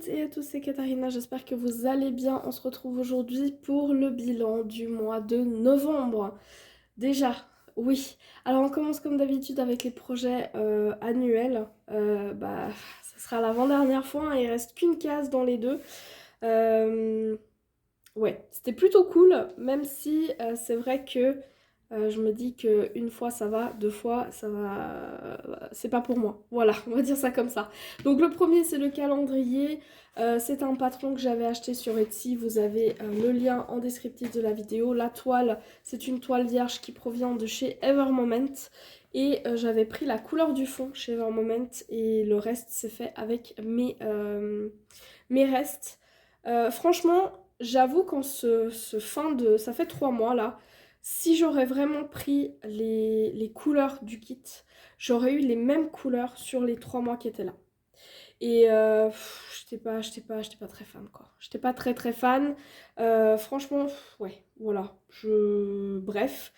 toutes et à tous, c'est Katharina, j'espère que vous allez bien. On se retrouve aujourd'hui pour le bilan du mois de novembre. Déjà, oui. Alors on commence comme d'habitude avec les projets annuels. Ça sera l'avant-dernière fois, hein, il reste qu'une case dans les deux. Euh, Ouais, c'était plutôt cool, même si c'est vrai que je me dis que une fois ça va, deux fois ça va, c'est pas pour moi. Voilà, on va dire ça comme ça. Donc le premier c'est le calendrier. C'est un patron que j'avais acheté sur Etsy. Vous avez le lien en descriptif de la vidéo. La toile, c'est une toile vierge qui provient de chez Evermoment. Et j'avais pris la couleur du fond chez Evermoment et le reste c'est fait avec mes restes. Franchement, j'avoue qu'en ce fin de... Ça fait 3 mois là. Si j'aurais vraiment pris les couleurs du kit, j'aurais eu les mêmes couleurs sur les 3 mois qui étaient là. Et j'étais pas très fan quoi. J'étais pas très très fan. Franchement, ouais, voilà. Bref.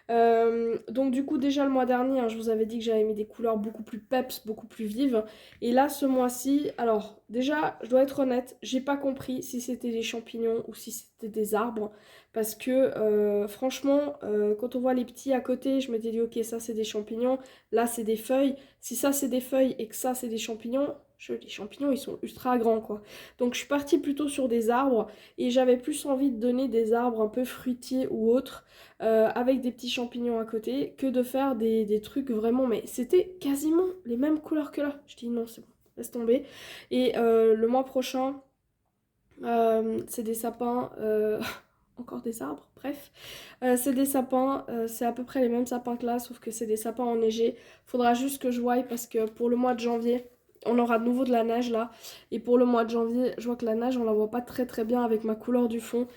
Donc du coup déjà le mois dernier, hein, je vous avais dit que j'avais mis des couleurs beaucoup plus peps, beaucoup plus vives. Et là ce mois-ci, alors déjà je dois être honnête, j'ai pas compris si c'était des champignons ou si c'était des arbres. Parce que franchement, quand on voit les petits à côté, je m'étais dit ok ça c'est des champignons, là c'est des feuilles. Si ça c'est des feuilles et que ça c'est des champignons, les champignons ils sont ultra grands quoi. Donc je suis partie plutôt sur des arbres et j'avais plus envie de donner des arbres un peu fruitiers ou autres avec des petits champignons à côté que de faire des trucs vraiment, mais c'était quasiment les mêmes couleurs que là. Je dis non, c'est bon, laisse tomber. Et le mois prochain, c'est des sapins, encore des arbres, bref. C'est des sapins, c'est à peu près les mêmes sapins que là, sauf que c'est des sapins enneigés. Faudra juste que je voie parce que pour le mois de janvier, on aura de nouveau de la neige là. Et pour le mois de janvier, je vois que la neige, on la voit pas très très bien avec ma couleur du fond.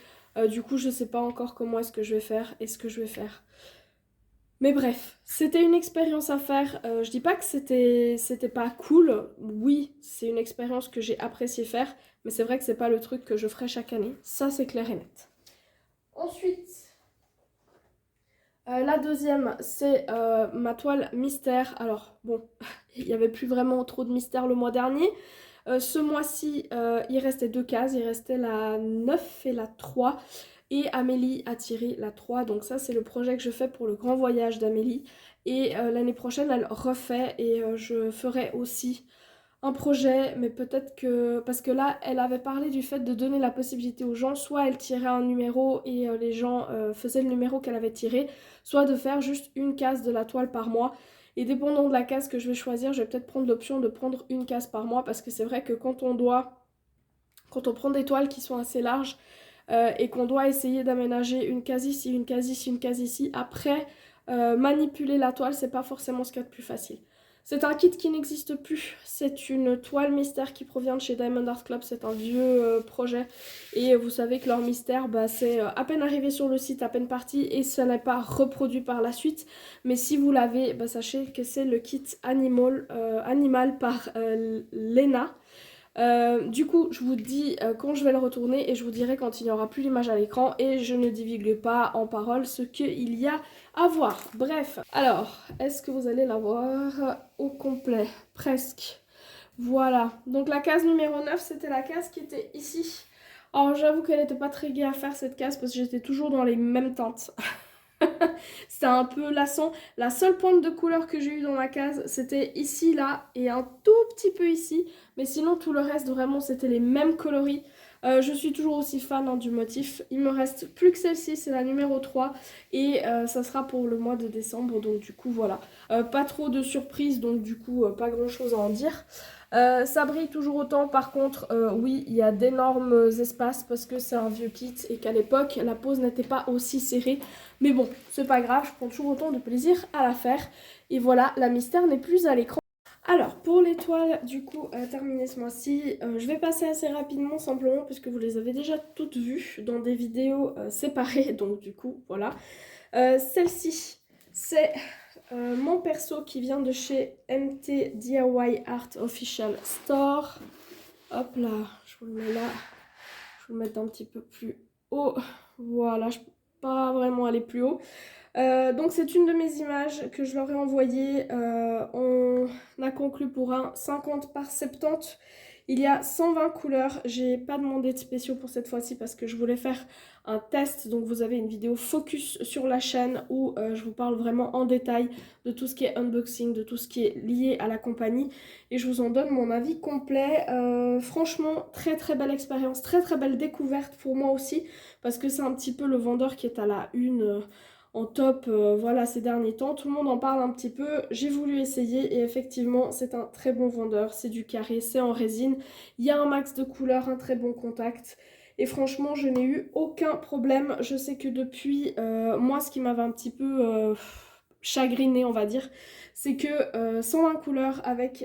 Du coup, je sais pas encore comment est-ce que je vais faire et ce que je vais faire. Mais bref, c'était une expérience à faire. Je dis pas que c'était pas cool. Oui, c'est une expérience que j'ai apprécié faire, mais c'est vrai que c'est pas le truc que je ferai chaque année. Ça, c'est clair et net. Ensuite, la deuxième, c'est ma toile mystère. Alors, bon, il n'y avait plus vraiment trop de mystère le mois dernier. Ce mois-ci, il restait deux cases. Il restait la 9 et la 3. Et Amélie a tiré la 3. Donc ça, c'est le projet que je fais pour le grand voyage d'Amélie. Et l'année prochaine, elle refait. Et je ferai aussi un projet, mais peut-être que... Parce que là, elle avait parlé du fait de donner la possibilité aux gens, soit elle tirait un numéro et les gens faisaient le numéro qu'elle avait tiré, soit de faire juste une case de la toile par mois. Et dépendant de la case que je vais choisir, je vais peut-être prendre l'option de prendre une case par mois, parce que c'est vrai que quand on prend des toiles qui sont assez larges, et qu'on doit essayer d'aménager une case ici, une case ici, une case ici, après, manipuler la toile, c'est pas forcément ce qu'il y a de plus facile. C'est un kit qui n'existe plus. C'est une toile mystère qui provient de chez Diamond Art Club. C'est un vieux projet. Et vous savez que leur mystère, bah, c'est à peine arrivé sur le site, à peine parti. Et ça n'est pas reproduit par la suite. Mais si vous l'avez, bah, sachez que c'est le kit Animal par Lena. Du coup, je vous dis quand je vais le retourner et je vous dirai quand il n'y aura plus l'image à l'écran et je ne divague pas en parole ce qu'il y a à voir. Bref, alors, est-ce que vous allez la voir au complet? Presque. Voilà, donc la case numéro 9, c'était la case qui était ici. Alors j'avoue qu'elle n'était pas très gaie à faire cette case parce que j'étais toujours dans les mêmes teintes. C'était un peu lassant. La seule pointe de couleur que j'ai eue dans ma case, c'était ici, là, et un tout petit peu ici. Mais sinon, tout le reste, vraiment, c'était les mêmes coloris. Je suis toujours aussi fan hein, du motif. Il me reste plus que celle-ci, c'est la numéro 3. Et ça sera pour le mois de décembre, donc du coup, voilà. Pas trop de surprises, donc du coup, pas grand-chose à en dire. Ça brille toujours autant, par contre, oui, il y a d'énormes espaces parce que c'est un vieux kit et qu'à l'époque, la pose n'était pas aussi serrée. Mais bon, c'est pas grave, je prends toujours autant de plaisir à la faire. Et voilà, la mystère n'est plus à l'écran. Alors, pour les toiles, du coup, terminées ce mois-ci, je vais passer assez rapidement, simplement, puisque vous les avez déjà toutes vues dans des vidéos séparées. Donc, du coup, voilà. Celle-ci, c'est mon perso qui vient de chez MT DIY Art Official Store. Hop là, je vous le mets là. Je vais le mettre un petit peu plus haut. Voilà, je peux pas vraiment aller plus haut. Donc c'est une de mes images que je leur ai envoyée. On a conclu pour un 50 par 70. Il y a 120 couleurs. J'ai pas demandé de spéciaux pour cette fois-ci parce que je voulais faire un test. Donc vous avez une vidéo focus sur la chaîne où je vous parle vraiment en détail de tout ce qui est unboxing, de tout ce qui est lié à la compagnie. Et je vous en donne mon avis complet. Franchement, très très belle expérience, très très belle découverte pour moi aussi. Parce que c'est un petit peu le vendeur qui est à la une... en top, voilà, ces derniers temps. Tout le monde en parle un petit peu. J'ai voulu essayer et effectivement, c'est un très bon vendeur. C'est du carré, c'est en résine. Il y a un max de couleurs, un très bon contact. Et franchement, je n'ai eu aucun problème. Je sais que depuis, moi, ce qui m'avait un petit peu chagriné, on va dire, c'est que 120 couleurs avec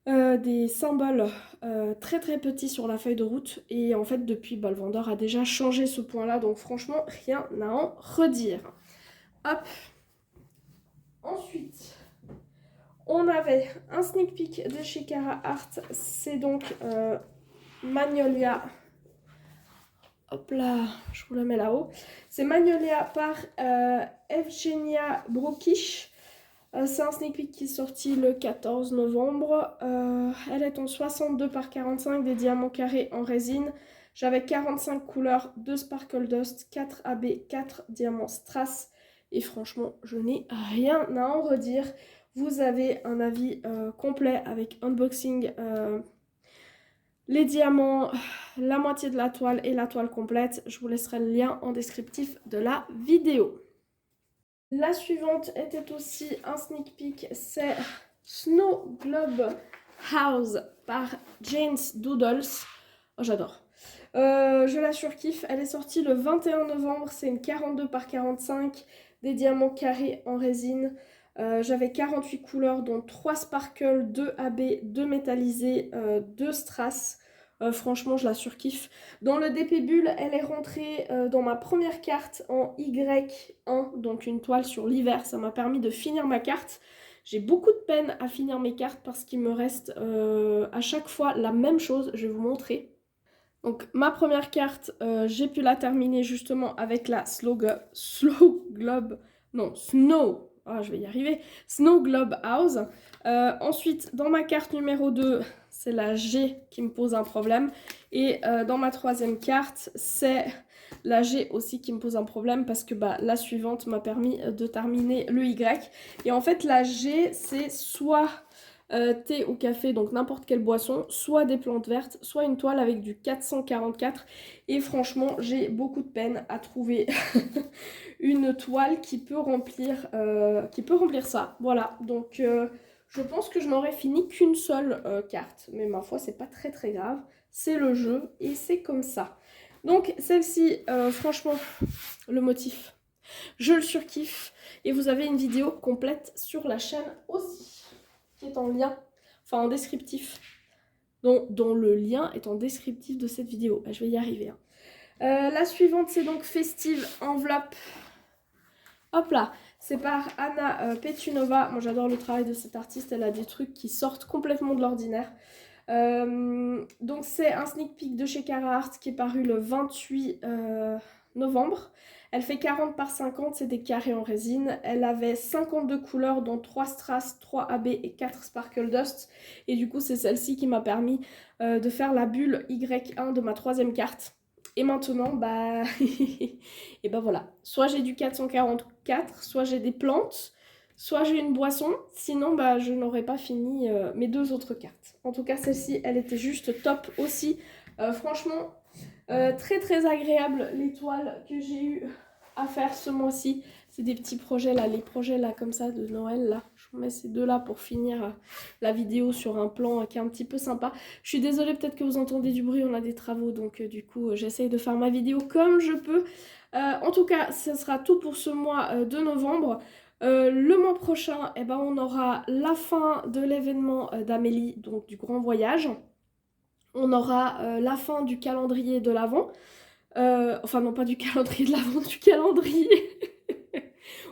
des symboles très très petits sur la feuille de route et en fait depuis le vendeur a déjà changé ce point là, donc franchement rien à en redire. Hop, ensuite on avait un sneak peek de chez Carhartt, c'est donc Magnolia, hop là, je vous la mets là-haut, c'est Magnolia par Evgenia Brokish. C'est un sneak peek qui est sorti le 14 novembre. Elle est en 62 par 45, des diamants carrés en résine. J'avais 45 couleurs, 2 Sparkle Dust, 4 AB, 4 diamants strass. Et franchement, je n'ai rien à en redire. Vous avez un avis complet avec unboxing, les diamants, la moitié de la toile et la toile complète. Je vous laisserai le lien en descriptif de la vidéo. La suivante était aussi un sneak peek, c'est Snow Globe House par Jane's Doodles. Oh, j'adore. Je la surkiffe. Elle est sortie le 21 novembre. C'est une 42 par 45, des diamants carrés en résine. J'avais 48 couleurs, dont 3 sparkles, 2 AB, 2 métallisés, 2 strass. Franchement, je la surkiffe. Dans le DP Bulle, elle est rentrée dans ma première carte en Y1, donc une toile sur l'hiver. Ça m'a permis de finir ma carte. J'ai beaucoup de peine à finir mes cartes parce qu'il me reste à chaque fois la même chose. Je vais vous montrer. Donc ma première carte, j'ai pu la terminer justement avec la Snow Globe, non, Snow, ah, je vais y arriver, Snow Globe House. Ensuite, dans ma carte numéro 2, c'est la G qui me pose un problème. Et dans ma troisième carte, c'est la G aussi qui me pose un problème parce que bah, la suivante m'a permis de terminer le Y. Et en fait, la G, c'est soit thé ou café, donc n'importe quelle boisson, soit des plantes vertes, soit une toile avec du 444. Et franchement, j'ai beaucoup de peine à trouver une toile qui peut remplir ça. Voilà, donc je pense que je n'aurais fini qu'une seule carte. Mais ma foi, c'est pas très très grave. C'est le jeu et c'est comme ça. Donc celle-ci, franchement, le motif, je le surkiffe. Et vous avez une vidéo complète sur la chaîne aussi, qui est en lien, enfin en descriptif, dont le lien est en descriptif de cette vidéo. Je vais y arriver. Hein. La suivante, c'est donc Festive Enveloppe. Hop là, c'est par Anna Petunova. Moi, j'adore le travail de cette artiste. Elle a des trucs qui sortent complètement de l'ordinaire. Donc, c'est un sneak peek de chez Carhartt qui est paru le 28 novembre. Elle fait 40 par 50, c'est des carrés en résine. Elle avait 52 couleurs, dont 3 strass, 3 AB et 4 sparkle dust. Et du coup, c'est celle-ci qui m'a permis de faire la bulle Y1 de ma troisième carte. Et maintenant, bah, et bah voilà. Soit j'ai du 444, soit j'ai des plantes, soit j'ai une boisson. Sinon, bah, je n'aurais pas fini mes deux autres cartes. En tout cas, celle-ci, elle était juste top aussi. Franchement, très très agréable les toiles que j'ai eu à faire ce mois-ci. C'est des petits projets là, les projets là comme ça de Noël là. Je vous mets ces deux là pour finir la vidéo sur un plan qui est un petit peu sympa. Je suis désolée, peut-être que vous entendez du bruit, on a des travaux donc du coup j'essaye de faire ma vidéo comme je peux. En tout cas, ce sera tout pour ce mois de novembre. Le mois prochain, eh ben, on aura la fin de l'événement d'Amélie, donc du grand voyage. On aura la fin du calendrier de l'Avent. Enfin non, pas du calendrier de l'Avent, du calendrier.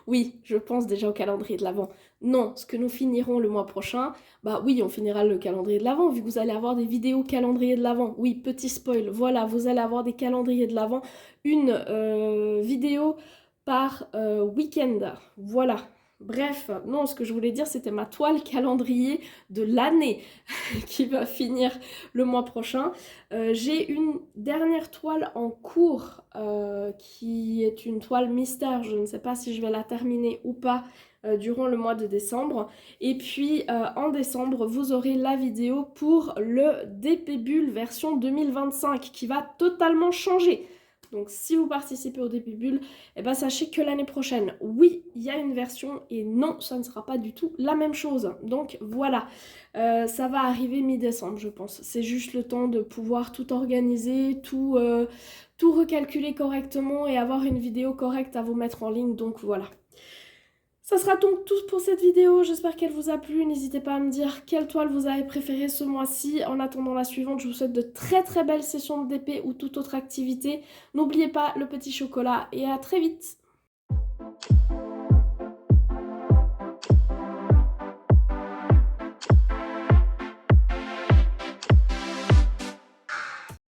Oui, je pense déjà au calendrier de l'Avent. Non, ce que nous finirons le mois prochain, bah oui, on finira le calendrier de l'Avent, vu que vous allez avoir des vidéos calendrier de l'Avent. Oui, petit spoil, voilà, vous allez avoir des calendriers de l'Avent, une vidéo par week-end. Voilà, Bref, non, ce que je voulais dire, c'était ma toile calendrier de l'année qui va finir le mois prochain. J'ai une dernière toile en cours qui est une toile mystère. Je ne sais pas si je vais la terminer ou pas durant le mois de décembre. Et puis en décembre, vous aurez la vidéo pour le DP Bulle version 2025 qui va totalement changer. Donc si vous participez au DP Bulle, eh ben, sachez que l'année prochaine, oui, il y a une version et non, ça ne sera pas du tout la même chose. Donc voilà, ça va arriver mi-décembre, je pense. C'est juste le temps de pouvoir tout organiser, tout recalculer correctement et avoir une vidéo correcte à vous mettre en ligne. Donc voilà. Ça sera donc tout pour cette vidéo, j'espère qu'elle vous a plu, n'hésitez pas à me dire quelle toile vous avez préférée ce mois-ci. En attendant la suivante, je vous souhaite de très très belles sessions de DP ou toute autre activité. N'oubliez pas le petit chocolat et à très vite.